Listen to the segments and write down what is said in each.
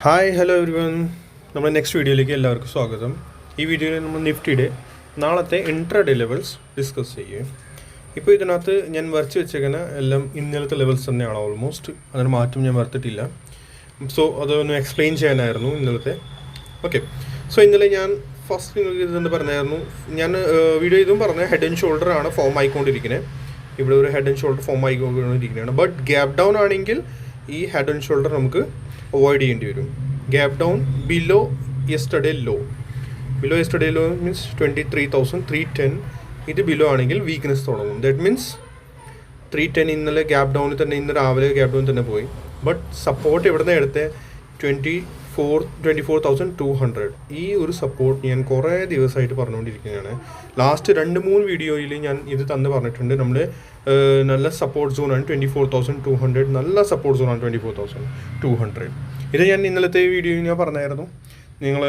Hi hello everyone, നമ്മുടെ next വീഡിയോയിലേക്ക് എല്ലാവർക്കും സ്വാഗതം. ഈ വീഡിയോയിൽ നമ്മൾ നിഫ്റ്റിയുടെ നാളത്തെ ഇൻട്രാഡേ ലെവൽസ് ഡിസ്കസ് ചെയ്യും. ഇപ്പോൾ ഇതിനകത്ത് ഞാൻ വരച്ച് വെച്ചേക്കുന്ന എല്ലാം ഇന്നലത്തെ ലെവൽസ് തന്നെയാണ് ഓൾമോസ്റ്റ്, അതിന് മാറ്റം ഞാൻ വരത്തിട്ടില്ല. സോ അതൊന്ന് എക്സ്പ്ലെയിൻ ചെയ്യാനായിരുന്നു ഇന്നലത്തെ. ഓക്കെ, സോ ഇന്നലെ ഞാൻ ഫസ്റ്റ് നിങ്ങൾക്ക് ഇതെന്ന് പറഞ്ഞായിരുന്നു, ഞാൻ വീഡിയോ ഇതും പറഞ്ഞ ഹെഡ് ആൻഡ് ഷോൾഡർ ആണ് ഫോം ആയിക്കൊണ്ടിരിക്കുന്നത്. ഇവിടെ ഒരു ഹെഡ് ആൻഡ് ഷോൾഡർ ഫോം ആയിക്കൊണ്ടിരിക്കുന്നതാണ്. ബട്ട് ഗ്യാപ്പ് ഡൗൺ ആണെങ്കിൽ ഈ ഹെഡ് ആൻഡ് ഷോൾഡർ നമുക്ക് അവോയ്ഡ് ചെയ്യേണ്ടി വരും. Gap down below yesterday low means 23,310. ഇത് ബിലോ ആണെങ്കിൽ വീക്ക്നെസ് തുടങ്ങും. ദാറ്റ് മീൻസ് 310 ഇന്നലെ ഗ്യാപ്പ് ഡൗണിൽ തന്നെ, ഇന്ന് രാവിലെ ഗ്യാപ്പ് ഡൗണിൽ തന്നെ പോയി. ബട്ട് സപ്പോർട്ട് എവിടെ നിന്ന് എടുത്തത്? 24,200. ഈ ഒരു സപ്പോർട്ട് ഞാൻ കുറേ ദിവസമായിട്ട് പറഞ്ഞുകൊണ്ടിരിക്കുകയാണ്. ലാസ്റ്റ് 2-3 വീഡിയോയിൽ ഞാൻ ഇത് തന്ന് പറഞ്ഞിട്ടുണ്ട്. നമ്മൾ നല്ല സപ്പോർട്ട് സോണാണ് 24,200. നല്ല സപ്പോർട്ട് സോണാണ് 24,200. ഇത് ഞാൻ ഇന്നലത്തെ വീഡിയോയിൽ ഞാൻ പറഞ്ഞായിരുന്നു. നിങ്ങൾ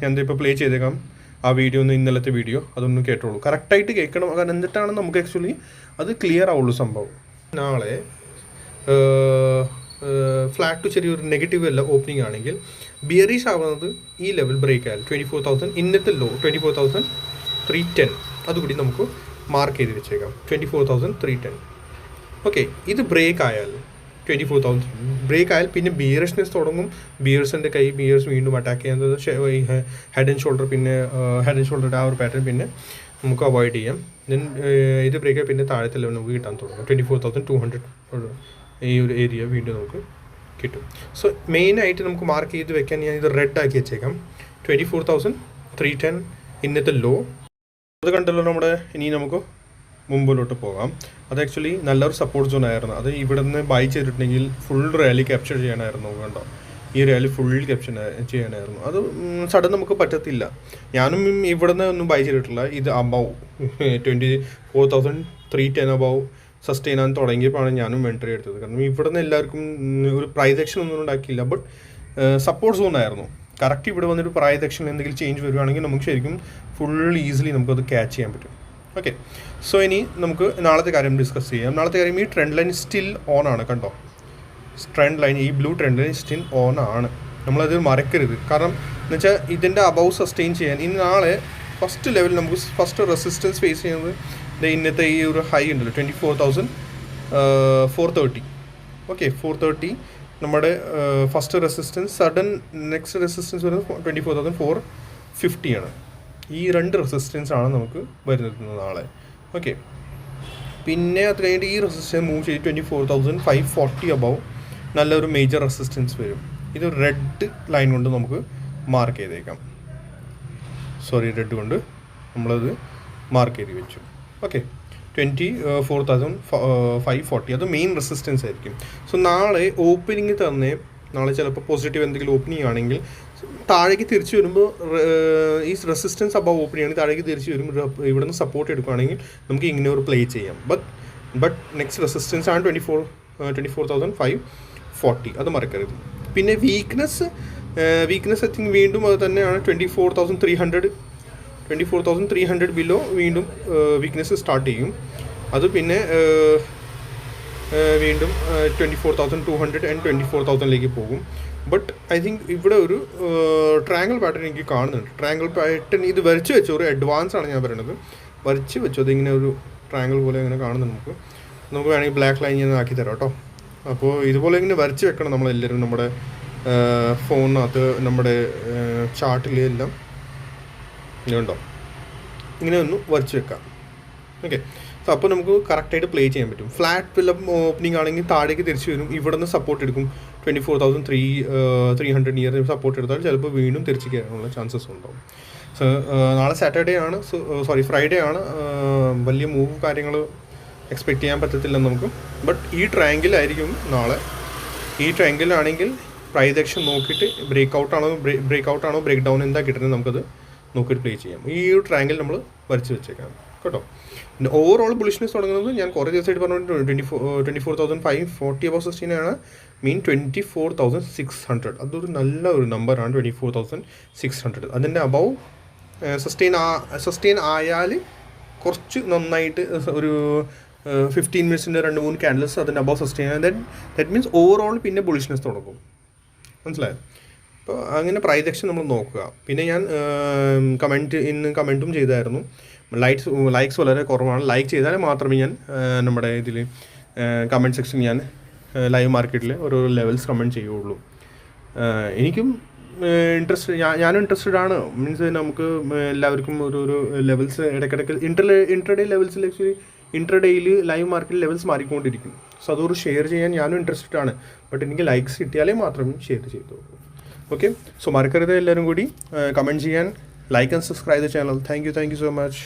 ഞാൻ ഇപ്പോൾ പ്ലേ ചെയ്തേക്കാം ആ വീഡിയോ ഒന്ന്, ഇന്നലത്തെ വീഡിയോ അതൊന്ന് കേട്ടോളൂ. കറക്റ്റായിട്ട് കേൾക്കണം, കാരണം എന്നിട്ടാണ് നമുക്ക് ആക്ച്വലി അത് ക്ലിയർ ആവുള്ളൂ സംഭവം. നാളെ ഫ്ലാറ്റ് ടു ചെറിയൊരു നെഗറ്റീവ് അല്ല ഓപ്പണിംഗ് ആണെങ്കിൽ ബിയറിഷ് ആവുന്നത് ഈ ലെവൽ ബ്രേക്ക് ആയാൽ 24,000, ഇന്നത്തെ ലോ 24,310. അതുകൂടി നമുക്ക് മാർക്ക് ചെയ്ത് വെച്ചേക്കാം, 24,310. ഓക്കെ, ഇത് ബ്രേക്ക് ആയാൽ 24,000 ബ്രേക്ക് ആയാൽ പിന്നെ ബിയറിഷ്നെസ് തുടങ്ങും. ബിയേഴ്സ് വീണ്ടും അറ്റാക്ക് ചെയ്യുന്നത് ഹെഡ് ആൻഡ് ഷോൾഡർ, പിന്നെ ഹെഡ് ആൻഡ് ഷോൾഡറുടെ ആ ഒരു പാറ്റേൺ പിന്നെ നമുക്ക് അവോയ്ഡ് ചെയ്യാം. ദെൻ ഇത് ബ്രേക്ക് ആയി പിന്നെ താഴത്തെ ലെവൽ നമുക്ക് കിട്ടാൻ തുടങ്ങും. 24,200 ഈ ഒരു ഏരിയ വീണ്ടും നമുക്ക് കിട്ടും. സോ മെയിനായിട്ട് നമുക്ക് മാർക്ക് ചെയ്ത് വെക്കാൻ ഞാൻ ഇത് റെഡ് ആക്കി വെച്ചേക്കാം. 24,310 ഇന്നത്തെ ലോ. അത് കണ്ടല്ലോ നമ്മുടെ. ഇനി നമുക്ക് മുമ്പിലോട്ട് പോകാം. അത് ആക്ച്വലി നല്ലൊരു സപ്പോർട്ട് സോൺ ആയിരുന്നു. അത് ഇവിടെ നിന്ന് ബൈ ചെയ്തിട്ടുണ്ടെങ്കിൽ ഫുൾ റാലി ക്യാപ്ചർ ചെയ്യാനായിരുന്നു. കണ്ടോ, ഈ റാലി ഫുൾ ക്യാപ്ചർ ചെയ്യാനായിരുന്നു. അത് സഡൻ നമുക്ക് പറ്റത്തില്ല. ഞാനും ഇവിടെ നിന്ന് ഒന്നും ബൈ ചെയ്തിട്ടില്ല. ഇത് അബവ് 24,310 അബവ് സസ്റ്റെയിൻ ആകാൻ തുടങ്ങിയപ്പോഴാണ് ഞാനും എൻട്രി എടുത്തത്. കാരണം ഇവിടെ നിന്ന് എല്ലാവർക്കും ഒരു പ്രൈസ് ആക്ഷൻ ഒന്നും ഉണ്ടാക്കിയില്ല. ബട്ട് സപ്പോർട്ട് സോൺ ആയിരുന്നു. കറക്റ്റ് ഇവിടെ വന്നൊരു പ്രൈസ് ആക്ഷൻ എന്തെങ്കിലും ചേഞ്ച് വരുവാണെങ്കിൽ നമുക്ക് ശരിക്കും ഫുൾ ഈസിലി നമുക്കത് ക്യാച്ച് ചെയ്യാൻ പറ്റും. ഓക്കെ, സോ ഇനി നമുക്ക് നാളത്തെ കാര്യം ഡിസ്കസ് ചെയ്യാം. നാളത്തെ കാര്യം, ഈ ട്രെൻഡ് ലൈൻ സ്റ്റിൽ ഓൺ ആണ്. കണ്ടോ, ട്രെൻഡ് ലൈൻ, ഈ blue trend line still on ആണ്. നമ്മളത് മറക്കരുത്. കാരണം എന്ന് വെച്ചാൽ ഇതിൻ്റെ അബവ് സസ്റ്റെയിൻ ചെയ്യാൻ ഇനി നാളെ ഫസ്റ്റ് ലെവൽ നമുക്ക് ഫസ്റ്റ് റെസിസ്റ്റൻസ് ഫേസ് ചെയ്യുന്നത് ഇന്നത്തെ ഈ ഒരു ഹൈ ഉണ്ടല്ലോ 24,430. ഓക്കെ, 430 നമ്മുടെ first resistance. Sudden next resistance വരുന്നത് 24,450 ആണ്. ഈ രണ്ട് റെസിസ്റ്റൻസ് ആണ് നമുക്ക് വരുന്നത് നാളെ. ഓക്കെ, പിന്നെ അത് കഴിഞ്ഞിട്ട് ഈ റെസിസ്റ്റൻസ് മൂവ് ചെയ്ത് 24,540 അബവ് നല്ലൊരു മേജർ റെസിസ്റ്റൻസ് വരും. ഇത് റെഡ് ലൈൻ കൊണ്ട് നമുക്ക് മാർക്ക് ചെയ്തേക്കാം. റെഡ് കൊണ്ട് നമ്മളത് മാർക്ക് ചെയ്ത് വെച്ചു. ഓക്കെ, 24,540 അത് മെയിൻ റെസിസ്റ്റൻസ് ആയിരിക്കും. സോ നാളെ ഓപ്പണിംഗ് തന്നെ, നാളെ ചിലപ്പോൾ പോസിറ്റീവ് എന്തെങ്കിലും ഓപ്പണിംഗ് ആണെങ്കിൽ താഴേക്ക് തിരിച്ചു വരുമ്പോൾ ഈ റെസിസ്റ്റൻസ് അബവ് ഓപ്പണിംഗ് ആണെങ്കിൽ താഴേക്ക് തിരിച്ചു വരുമ്പോൾ ഇവിടെ നിന്ന് സപ്പോർട്ട് എടുക്കുകയാണെങ്കിൽ നമുക്ക് ഇങ്ങനെ ഒരു പ്ലേ ചെയ്യാം. ബട്ട് നെക്സ്റ്റ് റെസിസ്റ്റൻസ് ആണ് 24,540. അത് മറക്കരുത്. പിന്നെ വീക്ക്നെസ് ഐ തിങ്ക് വീണ്ടും അത് തന്നെയാണ് 24,300 ബിലോ വീണ്ടും വീക്ക്നെസ് സ്റ്റാർട്ട് ചെയ്യും. അത് പിന്നെ വീണ്ടും 24,200 ആൻഡ് 24,000 പോകും. ബട്ട് ഐ തിങ്ക് ഇവിടെ ഒരു ട്രയാങ്കിൾ പാറ്റേൺ എനിക്ക് കാണുന്നുണ്ട്. ട്രയാങ്കിൾ പാറ്റേൺ ഇത് വരച്ച് വെച്ചോ, ഒരു അഡ്വാൻസ് ആണ് ഞാൻ പറയുന്നത്. വരച്ച് വെച്ചോ, അതിങ്ങനെ ഒരു ട്രയാങ്കിൾ പോലെ അങ്ങനെ കാണുന്നുണ്ട്. നമുക്ക് വേണമെങ്കിൽ ബ്ലാക്ക് ലൈൻ ഞാൻ ആക്കി തരാം കേട്ടോ. അപ്പോൾ ഇതുപോലെ ഇങ്ങനെ വരച്ച് വെക്കണം നമ്മളെല്ലാവരും നമ്മുടെ ഫോണിനകത്ത്, നമ്മുടെ ചാർട്ടിലെല്ലാം ഇതുണ്ടോ, ഇങ്ങനെ ഒന്ന് വരച്ച് വെക്കാം. ഓക്കെ, സോ അപ്പോൾ നമുക്ക് കറക്റ്റായിട്ട് പ്ലേ ചെയ്യാൻ പറ്റും. ഫ്ലാറ്റ് ഫില്ലം ഓപ്പണിംഗ് ആണെങ്കിൽ താഴേക്ക് തിരിച്ചു വരും. ഇവിടെ നിന്ന് സപ്പോർട്ട് എടുക്കും. 24,300 നിയർ സപ്പോർട്ട് എടുത്താൽ ചിലപ്പോൾ വീണ്ടും തിരിച്ച് കയറാനുള്ള ചാൻസസ് ഉണ്ടാവും. സോ നാളെ സാറ്റർഡേ ആണ്, ഫ്രൈഡേ ആണ്. വലിയ മൂവ് കാര്യങ്ങൾ എക്സ്പെക്റ്റ് ചെയ്യാൻ പറ്റത്തില്ല നമുക്ക്. ബട്ട് ഈ ട്രയാങ്കിലായിരിക്കും നാളെ. ഈ ട്രയാങ്കിലാണെങ്കിൽ പ്രൈസ് ആക്ഷൻ നോക്കിയിട്ട് ബ്രേക്ക് ഔട്ടാണോ ബ്രേക്ക് ഡൗൺ എന്താ കിട്ടുന്നത് നമുക്കത് നോക്കിയിട്ട് പ്ലേ ചെയ്യാം. ഈ ഒരു ട്രയാങ്കിൾ നമ്മൾ വരച്ച് വെച്ചേക്കാം കേട്ടോ. പിന്നെ ഓവറോൾ ബുളിഷ്നെസ് തുടങ്ങുന്നത് ഞാൻ കുറേ ദിവസമായിട്ട് പറഞ്ഞിട്ടുണ്ട്. 24,540 അബവ് സസ്റ്റെയിൻ ആണ്. മീൻ 24,600 അതൊരു നല്ല ഒരു നമ്പറാണ്. 24,600 അതിൻ്റെ അബവ് സസ്റ്റെയിൻ ആയാൽ കുറച്ച് നന്നായിട്ട് ഒരു 15 മിനിറ്റ്സിൻ്റെ 2-3 ക്യാൻഡിൽസ് അതിൻ്റെ above sustain. That means overall പിന്നെ ബുളിഷ്നെസ് തുടങ്ങും. മനസ്സിലായോ? അപ്പോൾ അങ്ങനെ പ്രൈസ് ആക്ഷൻ നമ്മൾ നോക്കുക. പിന്നെ ഞാൻ ഇന്ന് കമൻറ്റും ചെയ്തായിരുന്നു, ലൈക്സ് വളരെ കുറവാണ്. ലൈക്ക് ചെയ്താൽ മാത്രമേ ഞാൻ നമ്മുടെ ഇതിൽ കമൻറ്റ് സെക്ഷൻ ഞാൻ ലൈവ് മാർക്കറ്റിൽ ഓരോ ലെവൽസ് കമൻറ്റ് ചെയ്യുള്ളൂ. എനിക്കും ഞാനും ഇൻട്രസ്റ്റഡ് ആണ്. മീൻസ് നമുക്ക് എല്ലാവർക്കും ഒരു ലെവൽസ് ഇടയ്ക്കിടയ്ക്ക് intraday ലെവൽസിൽ actually ഇൻട്രഡേയിൽ live market levels മാറിക്കൊണ്ടിരിക്കും. സോ അതൊരു ഷെയർ ചെയ്യാൻ ഞാനും ഇൻട്രസ്റ്റഡ് ആണ്. ബട്ട് എനിക്ക് ലൈക്സ് കിട്ടിയാലേ മാത്രമേ ഷെയർ ചെയ്തോളൂ. ഓക്കെ, സോ മറക്കരുത് എല്ലാവരും കൂടി കമൻറ്റ് ചെയ്യാൻ, like and subscribe the channel. Thank you so much.